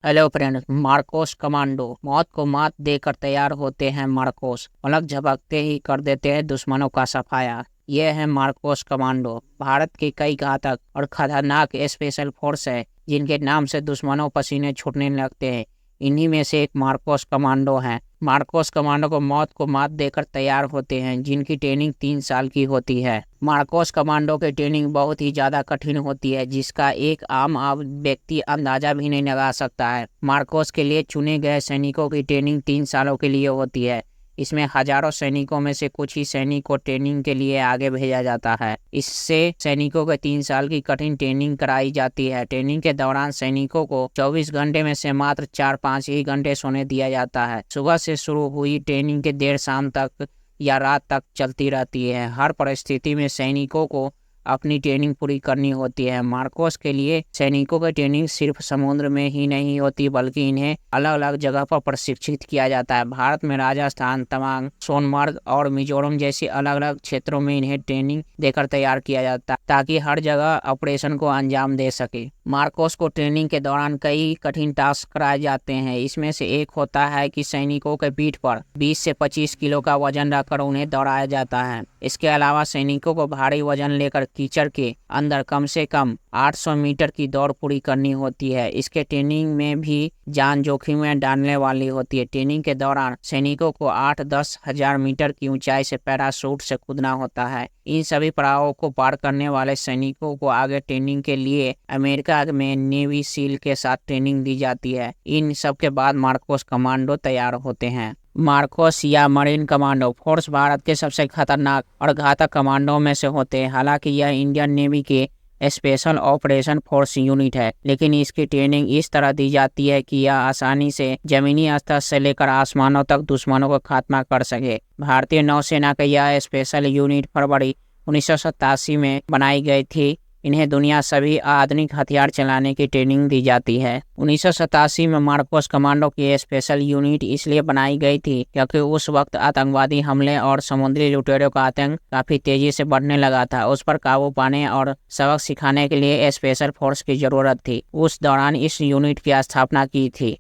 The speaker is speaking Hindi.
Hello friend. मार्कोस कमांडो मौत को मात देकर तैयार होते हैं। मार्कोस पलक झपकते ही कर देते हैं दुश्मनों का सफाया। ये है मार्कोस कमांडो, भारत की कई घातक और खतरनाक स्पेशल फोर्स है जिनके नाम से दुश्मनों पसीने छूटने लगते हैं। इन्हीं में से एक मार्कोस कमांडो है। मार्कोस कमांडो को मौत को मात देकर तैयार होते हैं, जिनकी ट्रेनिंग 3 साल की होती है। मार्कोस कमांडो की ट्रेनिंग बहुत ही ज्यादा कठिन होती है, जिसका एक आम व्यक्ति अंदाजा भी नहीं लगा सकता है। मार्कोस के लिए चुने गए सैनिकों की ट्रेनिंग 3 सालों के लिए होती है। इसमें हजारों सैनिकों में से कुछ ही सैनिक को ट्रेनिंग के लिए आगे भेजा जाता है। इससे सैनिकों को 3 साल की कठिन ट्रेनिंग कराई जाती है। ट्रेनिंग के दौरान सैनिकों को 24 घंटे में से मात्र 4-5 ही घंटे सोने दिया जाता है। सुबह से शुरू हुई ट्रेनिंग के देर शाम तक या रात तक चलती रहती है। हर परिस्थिति में सैनिकों को अपनी ट्रेनिंग पूरी करनी होती है। मार्कोस के लिए सैनिकों की ट्रेनिंग सिर्फ समुद्र में ही नहीं होती, बल्कि इन्हें अलग अलग जगह पर प्रशिक्षित किया जाता है। भारत में राजस्थान, तवांग, सोनमर्ग और मिजोरम जैसे अलग अलग क्षेत्रों में इन्हें ट्रेनिंग देकर तैयार किया जाता है, ताकि हर जगह ऑपरेशन को अंजाम दे सके। मार्कोस को ट्रेनिंग के दौरान कई कठिन टास्क कराए जाते हैं। इसमें से एक होता है कि सैनिकों के पीठ पर 20 से 25 किलो का वजन रखकर उन्हें दौड़ाया जाता है। इसके अलावा सैनिकों को भारी वजन लेकर कीचड़ के अंदर कम से कम 800 मीटर की दौड़ पूरी करनी होती है। इसके ट्रेनिंग में भी जान जोखिम में डालने वाली होती है। ट्रेनिंग के दौरान सैनिकों को 8-10 हजार मीटर की ऊंचाई से पैराशूट से कूदना होता है। इन सभी पड़ावों को पार करने वाले सैनिकों को आगे ट्रेनिंग के लिए अमेरिका में नेवी सील के साथ ट्रेनिंग दी जाती है। इन सब के बाद मार्कोस कमांडो तैयार होते हैं। मार्कोस या मरीन कमांडो फोर्स भारत के सबसे खतरनाक और घातक कमांडो में से होते हैं। हालांकि यह इंडियन नेवी के स्पेशल ऑपरेशन फोर्स यूनिट है, लेकिन इसकी ट्रेनिंग इस तरह दी जाती है कि यह आसानी से जमीनी स्तर से लेकर आसमानों तक दुश्मनों का खात्मा कर सके। भारतीय नौसेना का यह स्पेशल यूनिट फरवरी 1987 में बनाई गई थी। इन्हें दुनिया सभी आधुनिक हथियार चलाने की ट्रेनिंग दी जाती है। 1987 में मार्कोस कमांडो की स्पेशल यूनिट इसलिए बनाई गई थी क्योंकि उस वक्त आतंकवादी हमले और समुद्री लुटेरों का आतंक काफी तेजी से बढ़ने लगा था। उस पर काबू पाने और सबक सिखाने के लिए स्पेशल फोर्स की जरूरत थी। उस दौरान इस यूनिट की स्थापना की थी।